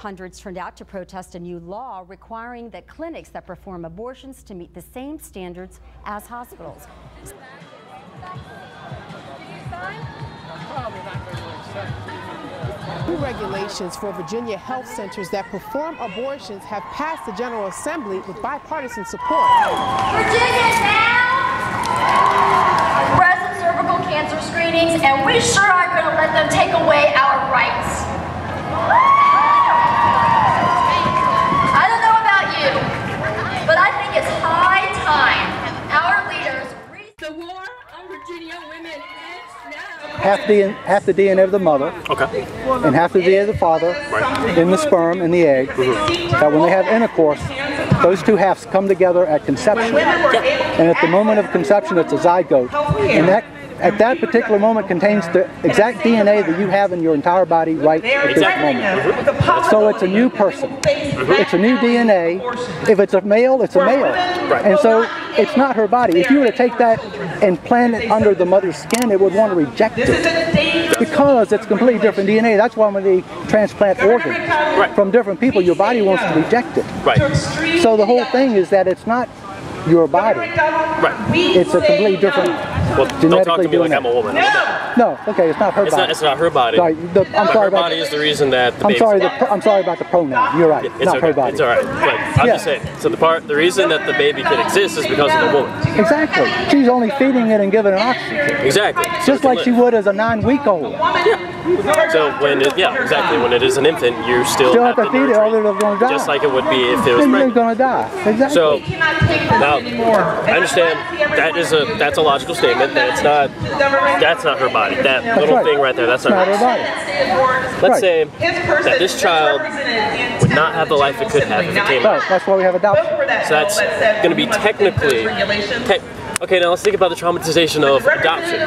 Hundreds turned out to protest a new law requiring that clinics that perform abortions to meet the same standards as hospitals. New regulations for Virginia health centers that perform abortions have passed the General Assembly with bipartisan support. Virginia now! Breast and cervical cancer screenings, and we sure aren't going to let them take away our rights. I don't know about you, but I think it's high time our leaders the war on Virginia women ends now. Half the DNA of the mother, okay, and half the DNA of the father, right, in the sperm and the egg. That when they have intercourse, those two halves come together at conception, and at the moment of conception, it's a zygote, and that at that particular moment contains the exact DNA that you have in your entire body right at this moment. So it's a new person. It's a new DNA. If it's a male, it's a male. And so it's not her body. If you were to take that and plant it under the mother's skin, it would want to reject it. Because it's completely different DNA. That's why when they transplant organs from different people, your body wants to reject it. So the whole thing is that it's not your body. It's a completely different. Well, don't talk to me like I'm a woman. No, okay, it's not her body. It's not her body. Sorry, her body is the reason that the I'm sorry about the pronoun. You're right. It's not okay. her body. It's all right. But I'm just saying. So the reason that the baby can exist is because of the woman. Exactly. She's only feeding it and giving it oxygen. Exactly. Just like she would as a 9-week-old. Yeah. So when exactly, when it is an infant, you still have to feed it, or they're going to die. Just like it would be if it was pregnant. They're going to die. Exactly. So now I understand that's a logical statement. That's not her body. That little thing right there, that's not her body. Let's say that this child would not have the life it could have if it came out. That's why we have adoption. So that's going to be technically. Okay, now let's think about the traumatization of adoption.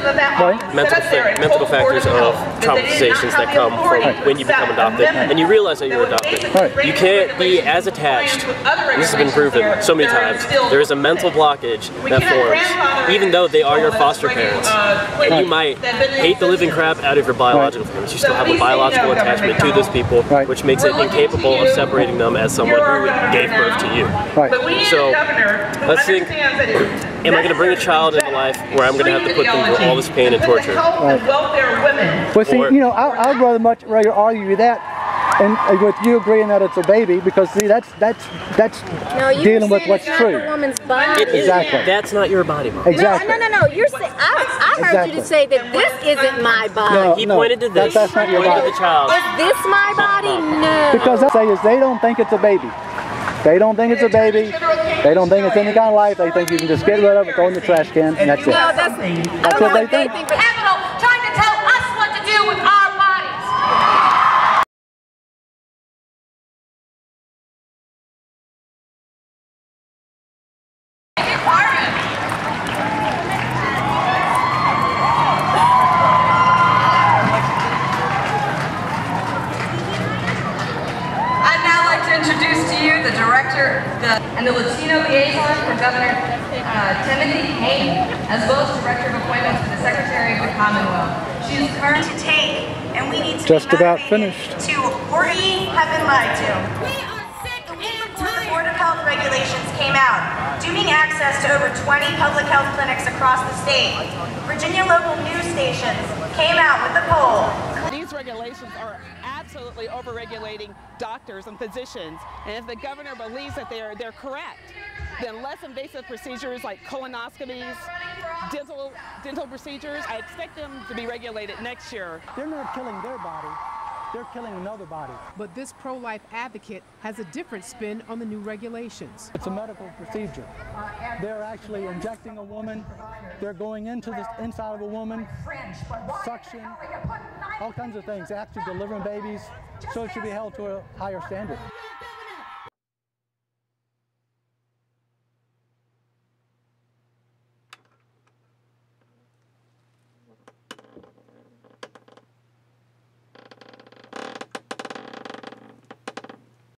Mental factors of traumatizations that come from when you become adopted and you realize that you're adopted. You can't be as attached, and this has been proven so many times, there is a mental blockage that forms, even though they are your foster parents. And you might hate the living crap out of your biological parents, you still have a biological attachment to those people, which makes it incapable of separating them as someone who gave birth to you. So, let's think, am I going to bring a child into life where I'm going to have to put them through all this pain and torture? Well, see, I'd rather argue that, and with you agreeing that it's a baby, because see, that's dealing with what's true. A woman's body. Exactly. That's not your body, Mom. Exactly. No. You're saying I heard you to say that this isn't my body. He pointed to this. That's not your body. The child. Is this my body? No. Because they say is they don't think it's a baby. They don't think it's a baby. They don't think it's any kind of life. They think you can just get rid of it, throw it in the trash can, and that's it. No, that's what they think. Capital trying to tell us what to do with our bodies. I'd now like to introduce to you the director and the Latino liaison for Governor Timothy Hayden, as well as director of appointments for the Secretary of the Commonwealth. She is current to take, and we need to just about finished. Or we have been lied to. We are sick and tired. The Board of Health regulations came out, dooming access to over 20 public health clinics across the state. Virginia local news stations came out with a poll. These regulations are absolutely overregulating doctors and physicians, and if the governor believes that they're correct, then less invasive procedures like colonoscopies, dental procedures, I expect them to be regulated next year. They're not killing their body. They're killing another body. But this pro-life advocate has a different spin on the new regulations. It's a medical procedure. They're actually injecting a woman. They're going into the inside of a woman, suction, all kinds of things, actually delivering babies. So it should be held to a higher standard.